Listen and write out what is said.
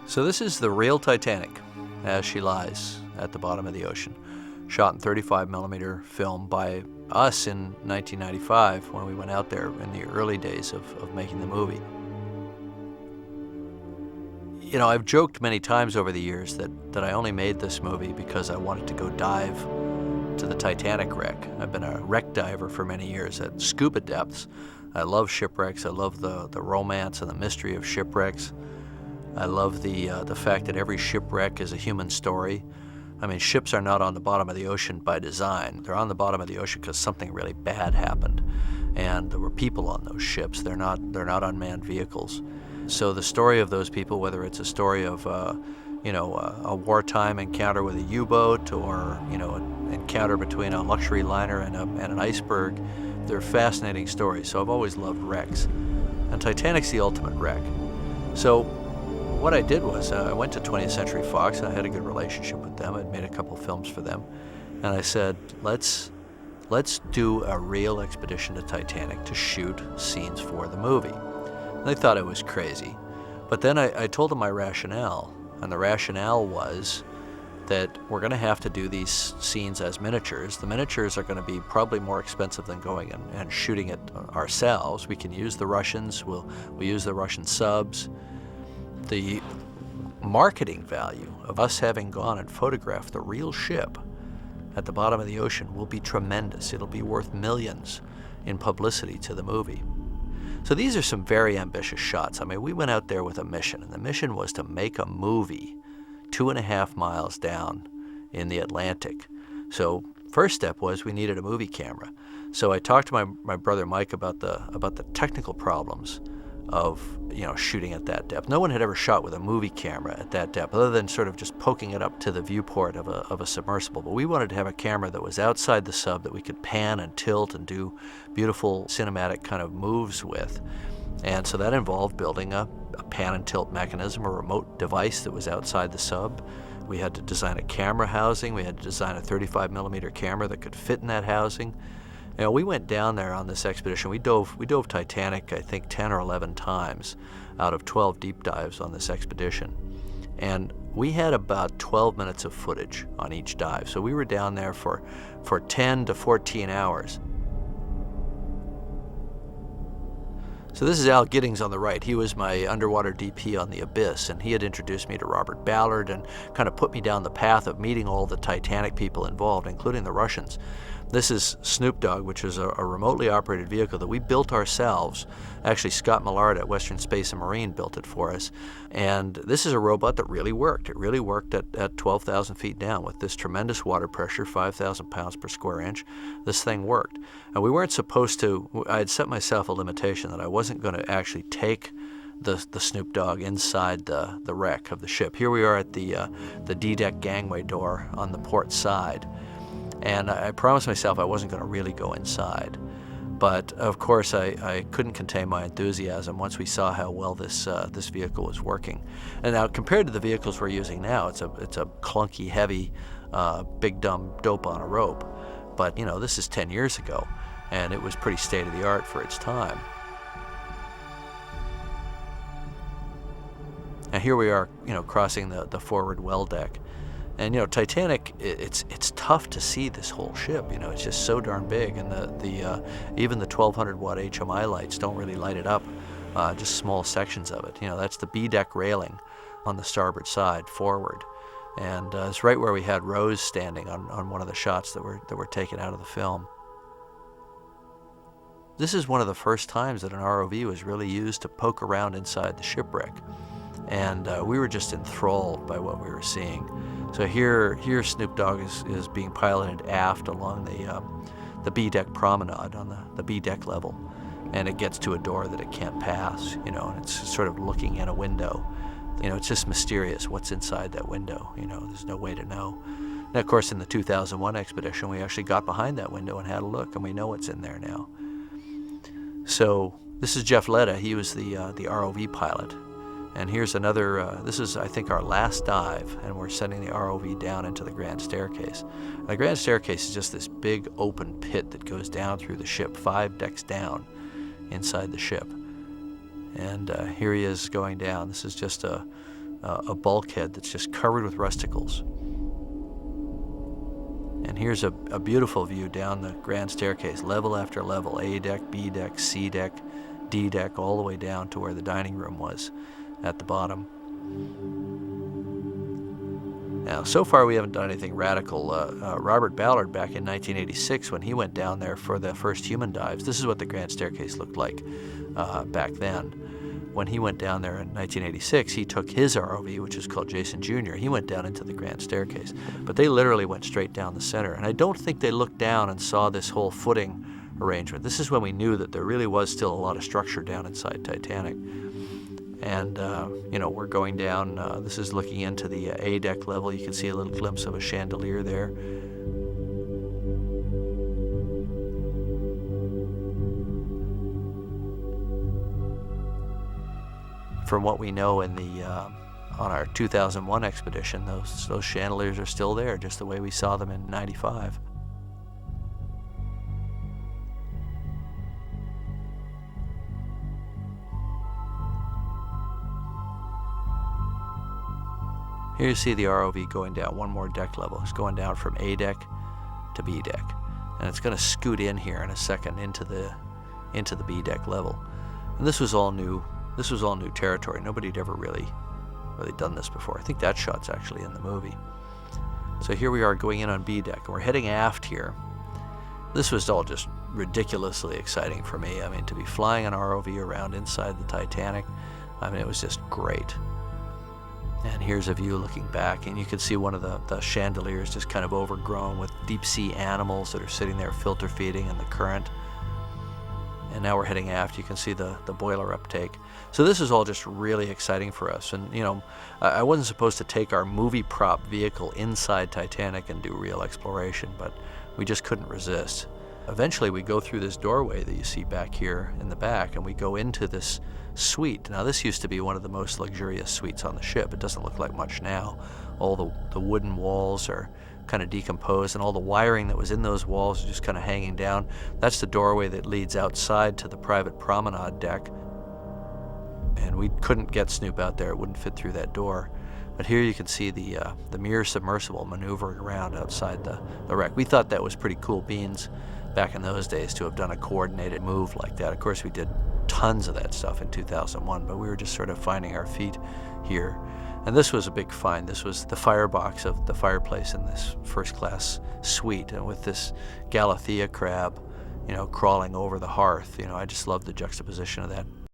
So this is the real Titanic as she lies at the bottom of the ocean, shot in 35mm film by us in 1995 when we went out there in the early days of making the movie. You know, I've joked many times over the years that I only made this movie because I wanted to go dive to the Titanic wreck. I've been a wreck diver for many years at scuba depths. I love shipwrecks. I love the romance and the mystery of shipwrecks. I love the fact that every shipwreck is a human story. I mean, ships are not on the bottom of the ocean by design. They're on the bottom of the ocean because something really bad happened, and there were people on those ships. They're not unmanned vehicles. So the story of those people, whether it's a story of a wartime encounter with a U-boat, or an encounter between a luxury liner and an iceberg, they're fascinating stories. So I've always loved wrecks, and Titanic's the ultimate wreck. So what I did was I went to 20th Century Fox, and I had a good relationship with them. I'd made a couple films for them, and I said, let's do a real expedition to Titanic to shoot scenes for the movie. And they thought I was crazy, but then I told them my rationale, and the rationale was that we're going to have to do these scenes as miniatures. The miniatures are going to be probably more expensive than going and shooting it ourselves. We can use the Russians. We'll use the Russian subs. The marketing value of us having gone and photographed the real ship at the bottom of the ocean will be tremendous. It'll be worth millions in publicity to the movie. So these are some very ambitious shots. I mean, we went out there with a mission, and the mission was to make a movie 2.5 miles down in the Atlantic. So first step was we needed a movie camera. So I talked to my brother Mike about the technical problems of shooting at that depth. No one had ever shot with a movie camera at that depth, other than sort of just poking it up to the viewport of a submersible. But we wanted to have a camera that was outside the sub that we could pan and tilt and do beautiful cinematic kind of moves with. And so that involved building a pan and tilt mechanism, a remote device that was outside the sub. We had to design a camera housing. We had to design a 35mm camera that could fit in that housing. We went down there on this expedition. We dove Titanic, I think, 10 or 11 times out of 12 deep dives on this expedition. And we had about 12 minutes of footage on each dive. So we were down there for 10 to 14 hours. So this is Al Giddings on the right. He was my underwater DP on the Abyss, and he had introduced me to Robert Ballard and kind of put me down the path of meeting all the Titanic people involved, including the Russians. This is Snoop Dog, which is a remotely operated vehicle that we built ourselves. Actually, Scott Millard at Western Space and Marine built it for us. And this is a robot that really worked. It really worked at 12,000 feet down with this tremendous water pressure, 5,000 pounds per square inch. This thing worked. And we weren't supposed to, I had set myself a limitation that I wasn't going to actually take the Snoop Dog inside the wreck of the ship. Here we are at the D-deck gangway door on the port side. And I promised myself I wasn't going to really go inside. But of course, I couldn't contain my enthusiasm once we saw how well this vehicle was working. And now, compared to the vehicles we're using now, it's a clunky, heavy, big dumb dope on a rope. But this is 10 years ago, and it was pretty state of the art for its time. And here we are, crossing the forward well deck. And Titanic, it's tough to see this whole ship. It's just so darn big, and even the 1200 watt HMI lights don't really light it up. Just small sections of it. That's the B deck railing on the starboard side forward, and it's right where we had Rose standing on one of the shots that were taken out of the film. This is one of the first times that an ROV was really used to poke around inside the shipwreck, and we were just enthralled by what we were seeing. So here Snoop Dogg is being piloted aft along the B deck promenade on the B deck level, and it gets to a door that it can't pass, and it's sort of looking in a window. It's just mysterious what's inside that window. There's no way to know. And of course, in the 2001 expedition, we actually got behind that window and had a look, and we know what's in there now. So this is Jeff Letta. He was the ROV pilot. And here's another, this is, I think, our last dive, and we're sending the ROV down into the Grand Staircase. And the Grand Staircase is just this big open pit that goes down through the ship, 5 decks down inside the ship. And here he is going down. This is just a a bulkhead that's just covered with rusticles. And here's a beautiful view down the grand staircase, level after level, A deck, B deck, C deck, D deck, all the way down to where the dining room was at the bottom. Now, so far we haven't done anything radical. Robert Ballard, back in 1986, when he went down there for the first human dives, this is what the grand staircase looked like back then. When he went down there in 1986, he took his ROV, which is called Jason Jr., he went down into the grand staircase. But they literally went straight down the center. And I don't think they looked down and saw this whole footing arrangement. This is when we knew that there really was still a lot of structure down inside Titanic. And, we're going down. This is looking into the A deck level. You can see a little glimpse of a chandelier there. From what we know in the on our 2001 expedition, those chandeliers are still there, just the way we saw them in '95. Here you see the ROV going down one more deck level. It's going down from A deck to B deck, and it's going to scoot in here in a second into the B deck level. And this was all new. This was all new territory. Nobody had ever really done this before. I think that shot's actually in the movie. So here we are going in on B deck, and we're heading aft here. This was all just ridiculously exciting for me. I mean, to be flying an ROV around inside the Titanic, I mean, it was just great. And here's a view looking back, and you can see one of the chandeliers just kind of overgrown with deep sea animals that are sitting there filter feeding in the current. And now we're heading aft. You can see the boiler uptake. So this is all just really exciting for us. And, I wasn't supposed to take our movie prop vehicle inside Titanic and do real exploration, but we just couldn't resist. Eventually, we go through this doorway that you see back here in the back, and we go into this suite. Now, this used to be one of the most luxurious suites on the ship. It doesn't look like much now. All the wooden walls are kind of decomposed, and all the wiring that was in those walls is just kind of hanging down. That's the doorway that leads outside to the private promenade deck. And we couldn't get Snoop out there. It wouldn't fit through that door. But here you can see the Mir submersible maneuvering around outside the wreck. We thought that was pretty cool beans back in those days to have done a coordinated move like that. Of course, we did tons of that stuff in 2001, but we were just sort of finding our feet here. And this was a big find. This was the firebox of the fireplace in this first-class suite, and with this Galathea crab, crawling over the hearth. I just love the juxtaposition of that.